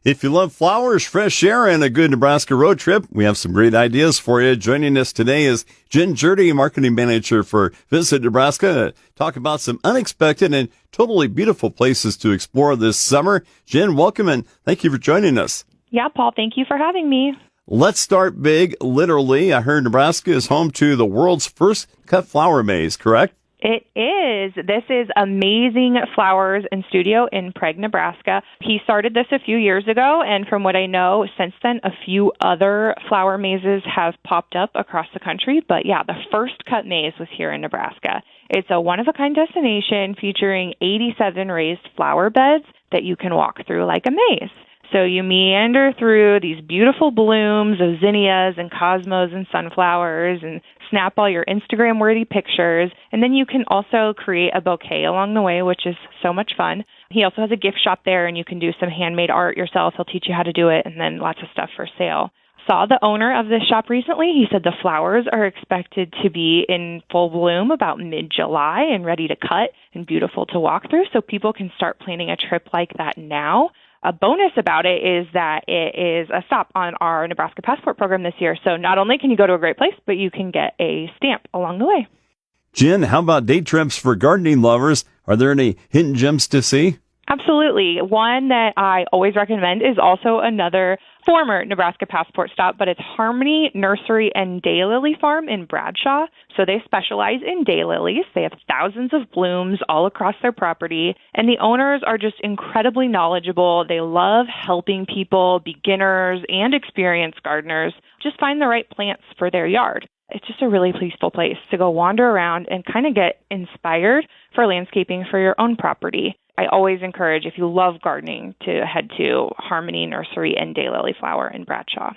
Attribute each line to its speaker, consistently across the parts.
Speaker 1: If you love flowers, fresh air, and a good Nebraska road trip, we have some great ideas for you. Joining us today is Jenn, Gjerde, Marketing Manager for Visit Nebraska, to talk about some unexpected and totally beautiful places to explore this summer. Jenn, welcome, and thank you for joining us.
Speaker 2: Yeah, Paul, thank you for having me.
Speaker 1: Let's start big, literally. I heard Nebraska is home to the world's first cut flower maze, correct?
Speaker 2: It is. This is Amazing Flowers and Studio in Prague, Nebraska. He started this a few years ago, and from what I know, since then, a few other flower mazes have popped up across the country. But yeah, the first cut maze was here in Nebraska. It's a one-of-a-kind destination featuring 87 raised flower beds that you can walk through like a maze. So you meander through these beautiful blooms of zinnias and cosmos and sunflowers and snap all your Instagram-worthy pictures. And then you can also create a bouquet along the way, which is so much fun. He also has a gift shop there, and you can do some handmade art yourself. He'll teach you how to do it, and then lots of stuff for sale. Saw the owner of this shop recently. He said the flowers are expected to be in full bloom about mid-July and ready to cut and beautiful to walk through, so people can start planning a trip like that now. A bonus about it is that it is a stop on our Nebraska Passport program this year. So not only can you go to a great place, but you can get a stamp along the way.
Speaker 1: Jenn, how about day trips for gardening lovers? Are there any hidden gems to see?
Speaker 2: Absolutely. One that I always recommend is also another former Nebraska Passport stop, but it's Harmony Nursery and Daylily Farm in Bradshaw. So they specialize in daylilies. They have thousands of blooms all across their property, and the owners are just incredibly knowledgeable. They love helping people, beginners and experienced gardeners, just find the right plants for their yard. It's just a really peaceful place to go wander around and kind of get inspired for landscaping for your own property. I always encourage, if you love gardening, to head to Harmony Nursery and Daylily Flower in Bradshaw.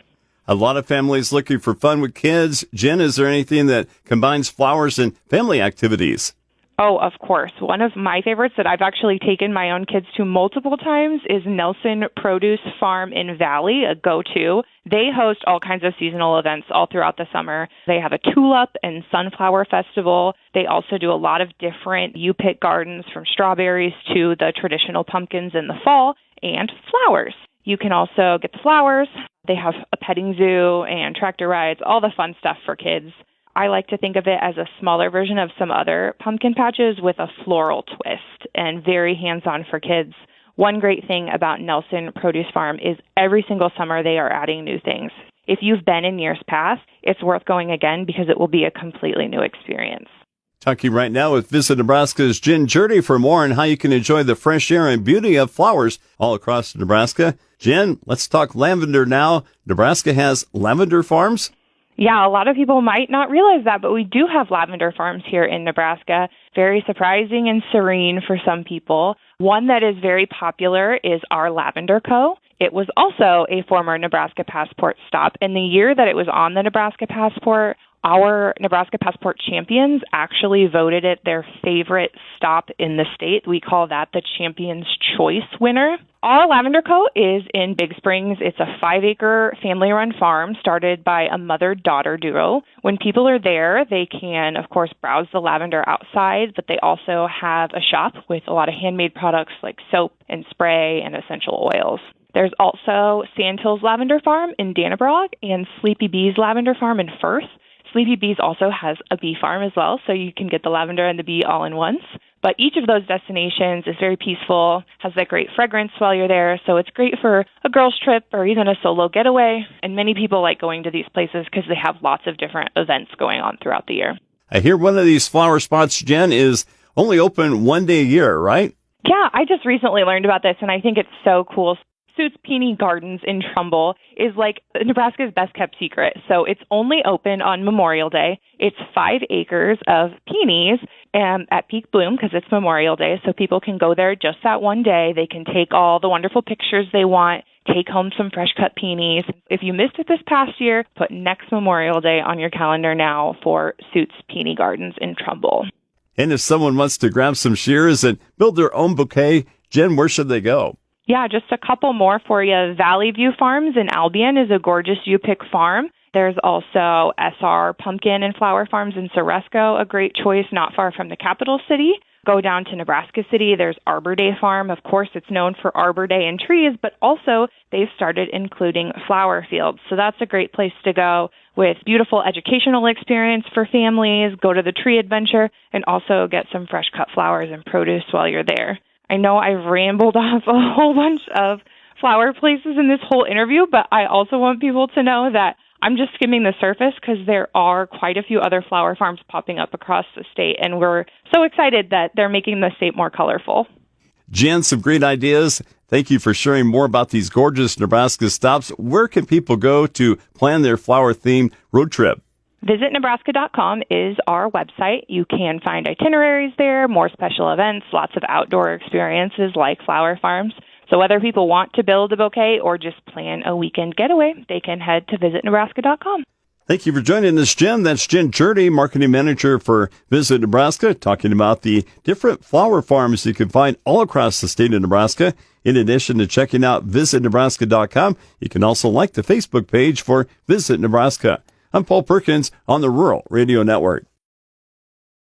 Speaker 1: A lot of families looking for fun with kids. Jenn, is there anything that combines flowers and family activities?
Speaker 2: Oh, of course. One of my favorites that I've actually taken my own kids to multiple times is Nelson Produce Farm in Valley, a go-to. They host all kinds of seasonal events all throughout the summer. They have a tulip and sunflower festival. They also do a lot of different you-pick gardens, from strawberries to the traditional pumpkins in the fall, and flowers. You can also get the flowers. They have a petting zoo and tractor rides, all the fun stuff for kids. I like to think of it as a smaller version of some other pumpkin patches with a floral twist, and very hands-on for kids. One great thing about Nelson Produce Farm is every single summer they are adding new things. If you've been in years past, it's worth going again because it will be a completely new experience.
Speaker 1: Talking right now with Visit Nebraska's Jenn Gjerde for more on how you can enjoy the fresh air and beauty of flowers all across Nebraska. Jenn, let's talk lavender now. Nebraska has lavender farms?
Speaker 2: Yeah, a lot of people might not realize that, but we do have lavender farms here in Nebraska. Very surprising and serene for some people. One that is very popular is our Lavender Co. It was also a former Nebraska Passport stop, and the year that it was on the Nebraska Passport, our Nebraska Passport champions actually voted it their favorite stop in the state. We call that the Champion's Choice winner. Our Lavender Co. is in Big Springs. It's a 5-acre family-run farm started by a mother-daughter duo. When people are there, they can, of course, browse the lavender outside, but they also have a shop with a lot of handmade products like soap and spray and essential oils. There's also Sandhills Lavender Farm in Dannebrog and Sleepy Bees Lavender Farm in Firth. Sleepy Bees also has a bee farm as well, so you can get the lavender and the bee all in once. But each of those destinations is very peaceful, has that great fragrance while you're there, so it's great for a girls' trip or even a solo getaway. And many people like going to these places because they have lots of different events going on throughout the year.
Speaker 1: I hear one of these flower spots, Jenn, is only open one day a year, right?
Speaker 2: Yeah, I just recently learned about this, and I think it's so cool. Suits Peony Gardens in Trumbull is like Nebraska's best kept secret. So it's only open on Memorial Day. It's 5 acres of peonies at peak bloom because it's Memorial Day. So people can go there just that one day. They can take all the wonderful pictures they want, take home some fresh cut peonies. If you missed it this past year, put next Memorial Day on your calendar now for Suits Peony Gardens in Trumbull.
Speaker 1: And if someone wants to grab some shears and build their own bouquet, Jenn, where should they go?
Speaker 2: Yeah, just a couple more for you. Valley View Farms in Albion is a gorgeous you-pick farm. There's also SR Pumpkin and Flower Farms in Ceresco, a great choice not far from the capital city. Go down to Nebraska City, there's Arbor Day Farm. Of course, it's known for Arbor Day and trees, but also they've started including flower fields. So that's a great place to go with beautiful educational experience for families, go to the tree adventure, and also get some fresh cut flowers and produce while you're there. I know I've rambled off a whole bunch of flower places in this whole interview, but I also want people to know that I'm just skimming the surface because there are quite a few other flower farms popping up across the state, and we're so excited that they're making the state more colorful.
Speaker 1: Jen, some great ideas. Thank you for sharing more about these gorgeous Nebraska stops. Where can people go to plan their flower-themed road trip?
Speaker 2: VisitNebraska.com is our website. You can find itineraries there, more special events, lots of outdoor experiences like flower farms. So whether people want to build a bouquet or just plan a weekend getaway, they can head to VisitNebraska.com.
Speaker 1: Thank you for joining us, Jen. That's Jenn Gjerde, Marketing Manager for Visit Nebraska, talking about the different flower farms you can find all across the state of Nebraska. In addition to checking out VisitNebraska.com, you can also like the Facebook page for Visit Nebraska. I'm Paul Perkins on the Rural Radio Network.